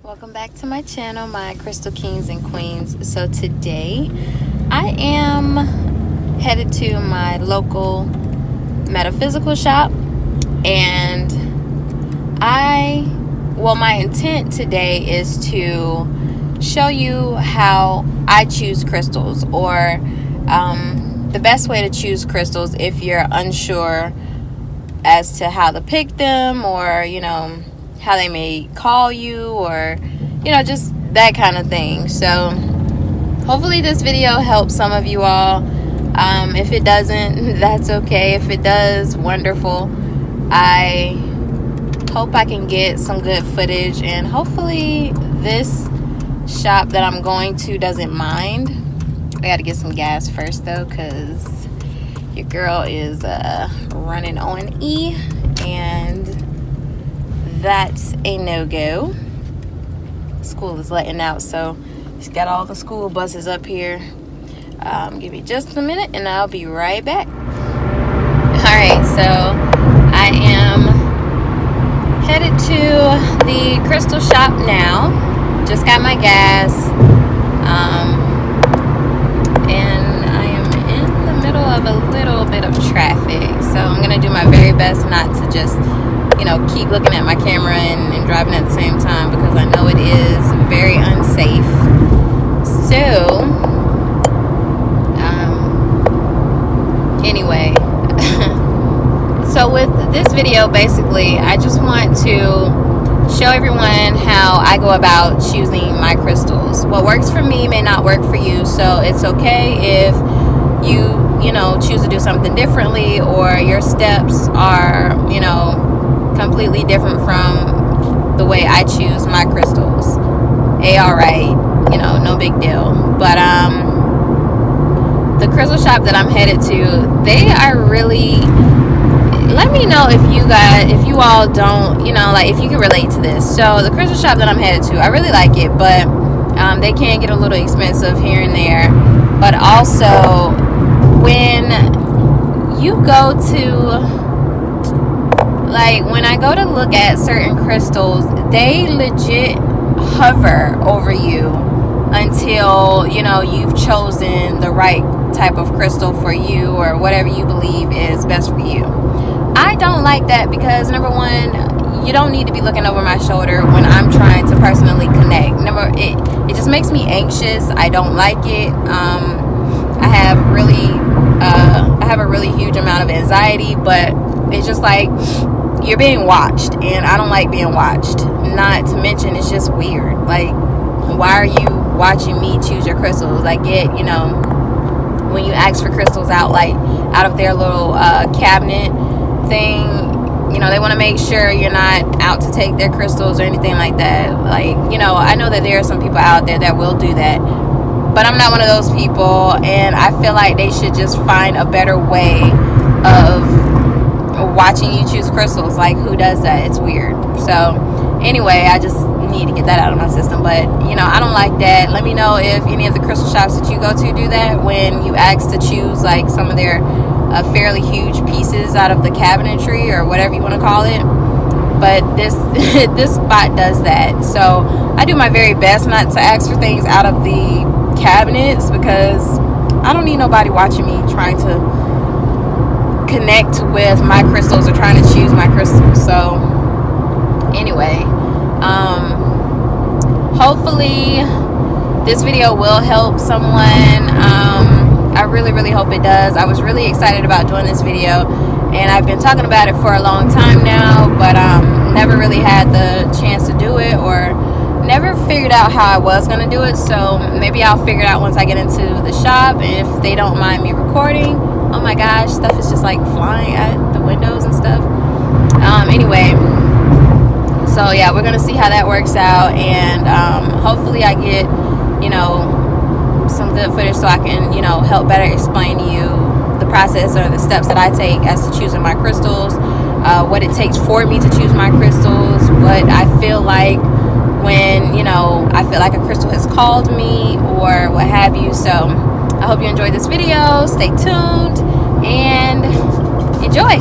Welcome back to my channel, my crystal kings and queens. So today I am headed to my local metaphysical shop, and my intent today is to show you how I choose crystals, or the best way to choose crystals if you're unsure as to how to pick them, or how they may call you, or just that kind of thing. So hopefully this video helps some of you all. If it doesn't, that's okay. If it does, wonderful. I hope I can get some good footage, and hopefully this shop that I'm going to doesn't mind. I gotta get some gas first though, because your girl is running on E, and that's a no-go. School is letting out, so she's got all the school buses up here. Give me just a minute and I'll be right back. Alright, so I am headed to the crystal shop now. Just got my gas, and I am in the middle of a little bit of traffic, so I'm gonna do my very best not to just keep looking at my camera and driving at the same time, because I know it is very unsafe. So anyway, so with this video, basically I just want to show everyone how I go about choosing my crystals. What works for me may not work for you, so it's okay if you choose to do something differently, or your steps are completely different from the way I choose my crystals. Alright, no big deal. But the crystal shop that I'm headed to, they are really, let me know if you all don't, if you can relate to this. So the crystal shop that I'm headed to, I really like it, but they can get a little expensive here and there. But also, when you go to, when I go to look at certain crystals, they legit hover over you until you've chosen the right type of crystal for you, or whatever you believe is best for you. I don't like that, because number one, you don't need to be looking over my shoulder when I'm trying to personally connect. It just makes me anxious. I don't like it. I have a really huge amount of anxiety, but it's just like you're being watched, and I don't like being watched. Not to mention, it's just weird. Like, why are you watching me choose your crystals? I get, when you ask for crystals out of their little cabinet thing, they want to make sure you're not out to take their crystals or anything like that. I know that there are some people out there that will do that, but I'm not one of those people, and I feel like they should just find a better way of watching you choose crystals. Like, who does that? It's weird. So anyway, I just need to get that out of my system. But I don't like that. Let me know if any of the crystal shops that you go to do that, when you ask to choose some of their fairly huge pieces out of the cabinetry, or whatever you want to call it. But this this spot does that. So I do my very best not to ask for things out of the cabinets, because I don't need nobody watching me trying to connect with my crystals or trying to choose my crystals. So anyway, hopefully this video will help someone. I really hope it does. I was really excited about doing this video, and I've been talking about it for a long time now, but never really had the chance to do it, or never figured out how I was going to do it. So maybe I'll figure it out once I get into the shop, if they don't mind me recording. Oh my gosh, stuff is just flying at the windows and stuff. Anyway, so yeah, we're gonna see how that works out, and hopefully I get some good footage, so I can help better explain to you the process, or the steps that I take as to choosing my crystals, what it takes for me to choose my crystals, what I feel like when I feel like a crystal has called me, or what have you. So I hope you enjoyed this video. Stay tuned and enjoy.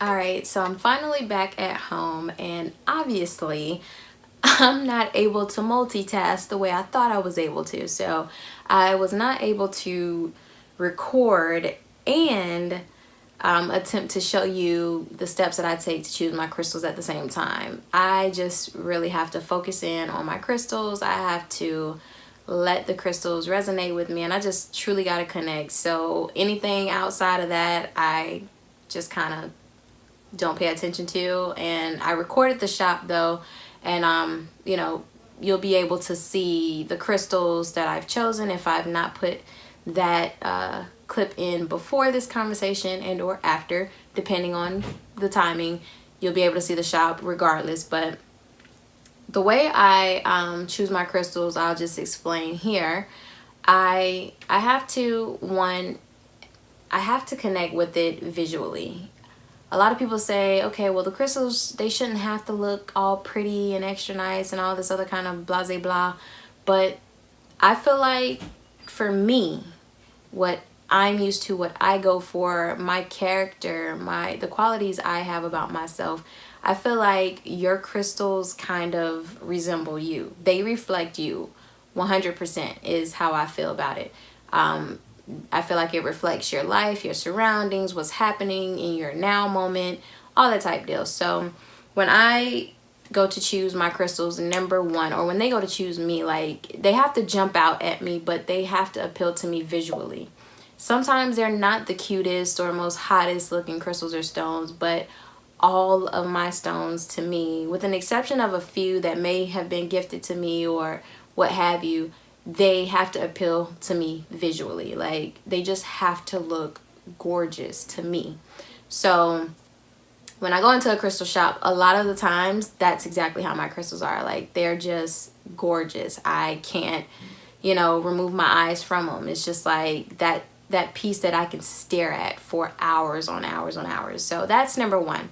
All right, so I'm finally back at home, and obviously I'm not able to multitask the way I thought I was able to. So I was not able to record and attempt to show you the steps that I take to choose my crystals at the same time. I just really have to focus in on my crystals. I have to let the crystals resonate with me, and I just truly got to connect. So anything outside of that, I just kind of don't pay attention to. And I recorded the shop though, and you know, you'll be able to see the crystals that I've chosen. If I've not put that clip in before this conversation and or after, depending on the timing, you'll be able to see the shop regardless. But the way I choose my crystals, I'll just explain here. I have to connect with it visually. A lot of people say, okay, well, the crystals, they shouldn't have to look all pretty and extra nice and all this other kind of blah, blah, blah. But I feel like for me, what I'm used to, what I go for, my character, the qualities I have about myself, I feel like your crystals kind of resemble you. They reflect you 100% is how I feel about it. I feel like it reflects your life, your surroundings, what's happening in your now moment, all that type deal. So when I go to choose my crystals, number one, or when they go to choose me, like, they have to jump out at me, but they have to appeal to me visually. Sometimes they're not the cutest or most hottest looking crystals or stones, but all of my stones to me, with an exception of a few that may have been gifted to me or what have you, they have to appeal to me visually. Like, they just have to look gorgeous to me. So when I go into a crystal shop, a lot of the times that's exactly how my crystals are. Like, they're just gorgeous. I can't, you know, remove my eyes from them. It's just like that piece that I can stare at for hours on hours on hours. So that's number one.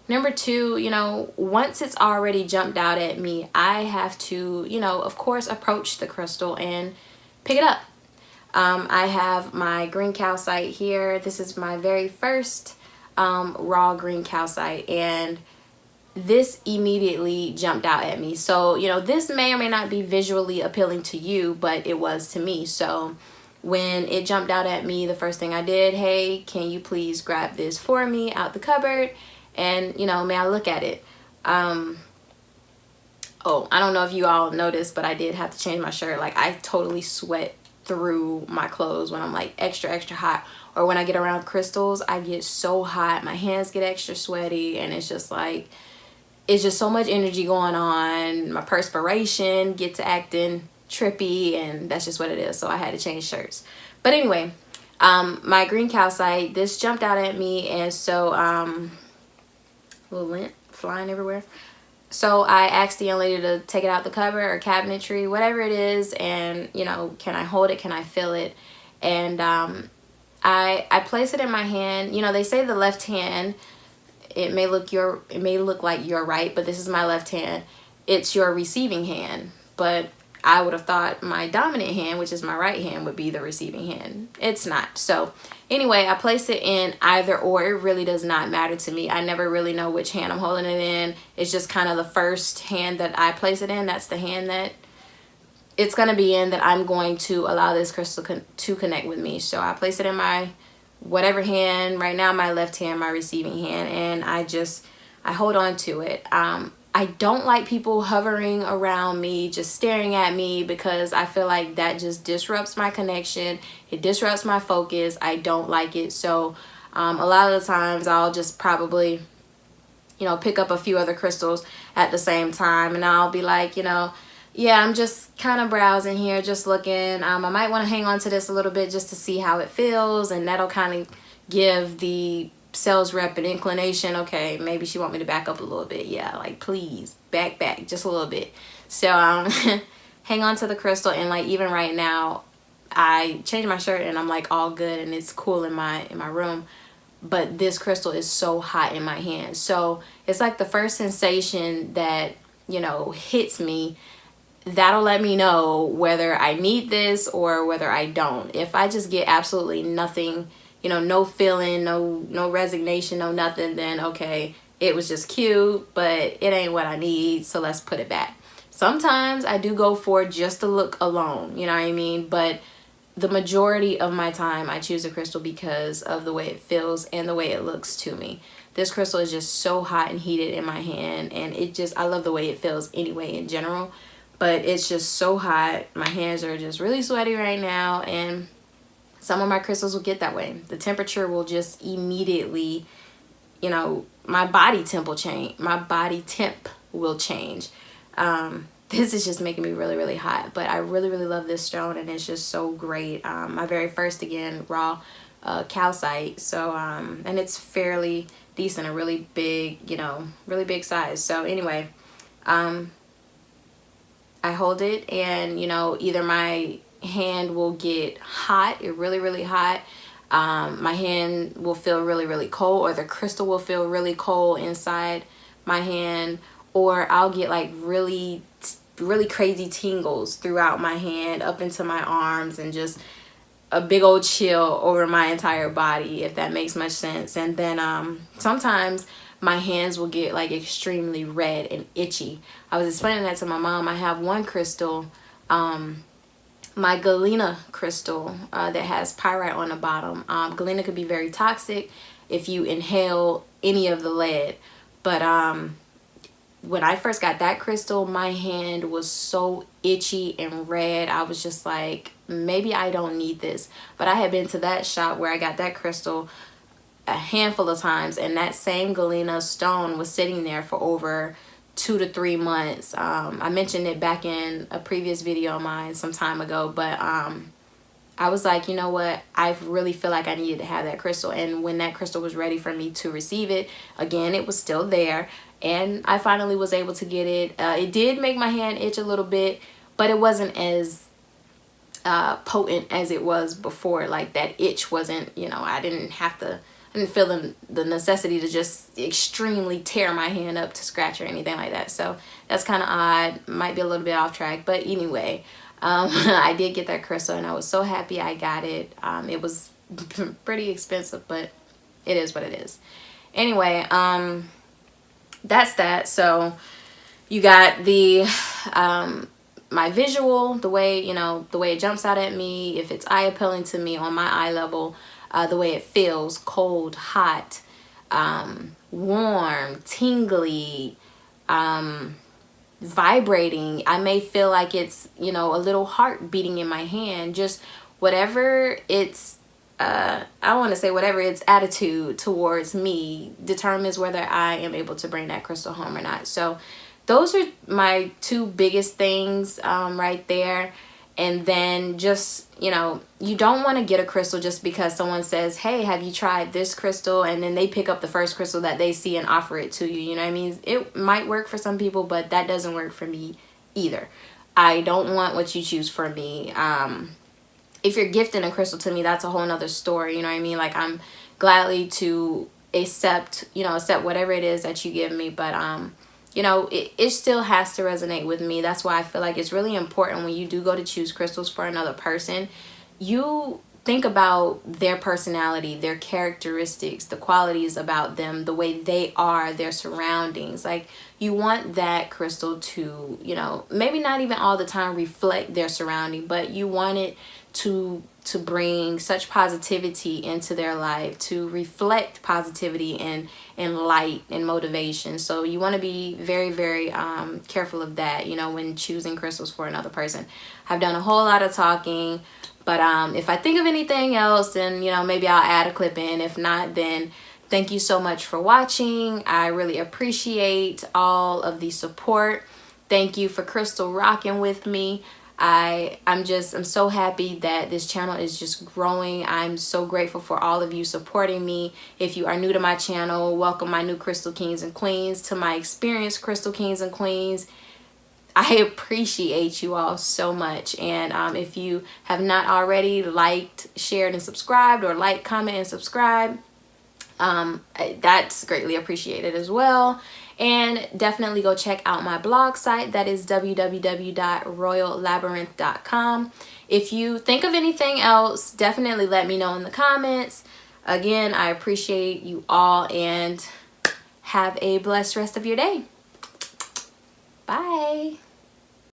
Number two, you know, once it's already jumped out at me, I have to, you know, of course, approach the crystal and pick it up. I have my green calcite here. This is my very first raw green calcite, and this immediately jumped out at me. So, you know, this may or may not be visually appealing to you, but it was to me. So when it jumped out at me, the first thing I did, hey, can you please grab this for me out the cupboard? And, you know, may I look at it? Oh, I don't know if you all noticed, but I did have to change my shirt. Like, I totally sweat through my clothes when I'm like extra, extra hot. Or when I get around crystals, I get so hot. My hands get extra sweaty. And it's just like, it's just so much energy going on. My perspiration gets acting trippy, and that's just what it is. So I had to change shirts. But anyway, my green calcite, this jumped out at me. And so, little lint flying everywhere. So I asked the young lady to take it out the cupboard or cabinetry, whatever it is, and, you know, can I hold it? Can I feel it? And I place it in my hand. You know, they say the left hand, it may look like your right, but this is my left hand. It's your receiving hand. But I would have thought my dominant hand, which is my right hand, would be the receiving hand. It's not. So anyway, I place it in either or. It really does not matter to me. I never really know which hand I'm holding it in. It's just kind of the first hand that I place it in. That's the hand that it's going to be in, that I'm going to allow this crystal to connect with me. So I place it in my whatever hand. Right now, my left hand, my receiving hand. And I hold on to it. I don't like people hovering around me, just staring at me, because I feel like that just disrupts my connection. It disrupts my focus. I don't like it. So a lot of the times I'll just probably, you know, pick up a few other crystals at the same time. And I'll be like, you know, yeah, I'm just kind of browsing here, just looking. I might want to hang on to this a little bit just to see how it feels. And that'll kind of give the sales rep an inclination, okay, maybe she want me to back up a little bit. Yeah, like, please back just a little bit. So hang on to the crystal. And like, even right now, I changed my shirt and I'm like all good and it's cool in my room, but this crystal is so hot in my hand. So it's like the first sensation that, you know, hits me, that'll let me know whether I need this or whether I don't. If I just get absolutely nothing you know, no feeling, no resignation, no nothing, then okay, it was just cute, but it ain't what I need, so let's put it back. Sometimes I do go for just the look alone, you know what I mean? But the majority of my time I choose a crystal because of the way it feels and the way it looks to me. This crystal is just so hot and heated in my hand, and I love the way it feels anyway in general, but it's just so hot. My hands are just really sweaty right now, and some of my crystals will get that way. The temperature will just immediately, you know, my body temp will change. This is just making me really, really hot, but I really, really love this stone, and it's just so great. My very first, again, raw calcite. So, and it's fairly decent, a really big, you know, really big size. So anyway, I hold it, and, you know, either my hand will get hot, really, really hot. My hand will feel really, really cold, or the crystal will feel really cold inside my hand, or I'll get like really crazy tingles throughout my hand up into my arms, and just a big old chill over my entire body, if that makes much sense. And then sometimes my hands will get like extremely red and itchy. I was explaining that to my mom. I have one crystal, my galena crystal, that has pyrite on the bottom. Galena could be very toxic if you inhale any of the lead, but when I first got that crystal, my hand was so itchy and red. I was just like, maybe I don't need this. But I had been to that shop where I got that crystal a handful of times, and that same galena stone was sitting there for over 2 to 3 months. I mentioned it back in a previous video of mine some time ago, but I was like, you know what, I really feel like I needed to have that crystal. And when that crystal was ready for me to receive it, again, it was still there, and I finally was able to get it. It did make my hand itch a little bit, but it wasn't as potent as it was before. Like, that itch wasn't, you know, I didn't feel the necessity to just extremely tear my hand up to scratch or anything like that. So that's kind of odd, might be a little bit off track, but anyway, I did get that crystal, and I was so happy I got it. It was pretty expensive, but it is what it is. Anyway, that's that. So you got the my visual, the way, you know, the way it jumps out at me, if it's eye appealing to me on my eye level, the way it feels, cold, hot, warm, tingly, vibrating. I may feel like it's, you know, a little heart beating in my hand. Just whatever its I want to say whatever its attitude towards me determines whether I am able to bring that crystal home or not. So those are my two biggest things right there. And then just, you know, you don't want to get a crystal just because someone says, hey, have you tried this crystal? And then they pick up the first crystal that they see and offer it to you. You know what I mean? It might work for some people, but that doesn't work for me either. I don't want what you choose for me. If you're gifting a crystal to me, that's a whole nother story. You know what I mean? Like, I'm gladly to accept whatever it is that you give me. But, you know, it still has to resonate with me. That's why I feel like it's really important when you do go to choose crystals for another person, you think about their personality, their characteristics, the qualities about them, the way they are, their surroundings. Like, you want that crystal to, you know, maybe not even all the time reflect their surrounding, but you want it to bring such positivity into their life, to reflect positivity and light and motivation. So you want to be very, very careful of that, you know, when choosing crystals for another person. I've done a whole lot of talking, but if I think of anything else, then, you know, maybe I'll add a clip in. If not, then thank you so much for watching. I really appreciate all of the support. Thank you for crystal rocking with me. I'm so happy that this channel is just growing. I'm so grateful for all of you supporting me. If you are new to my channel, welcome my new crystal kings and queens to my experienced crystal kings and queens. I appreciate you all so much. And if you have not already liked, shared, and subscribed, or like, comment, and subscribe, that's greatly appreciated as well. And definitely go check out my blog site. That is www.royallabyrinth.com. If you think of anything else, definitely let me know in the comments. Again, I appreciate you all, and have a blessed rest of your day. Bye.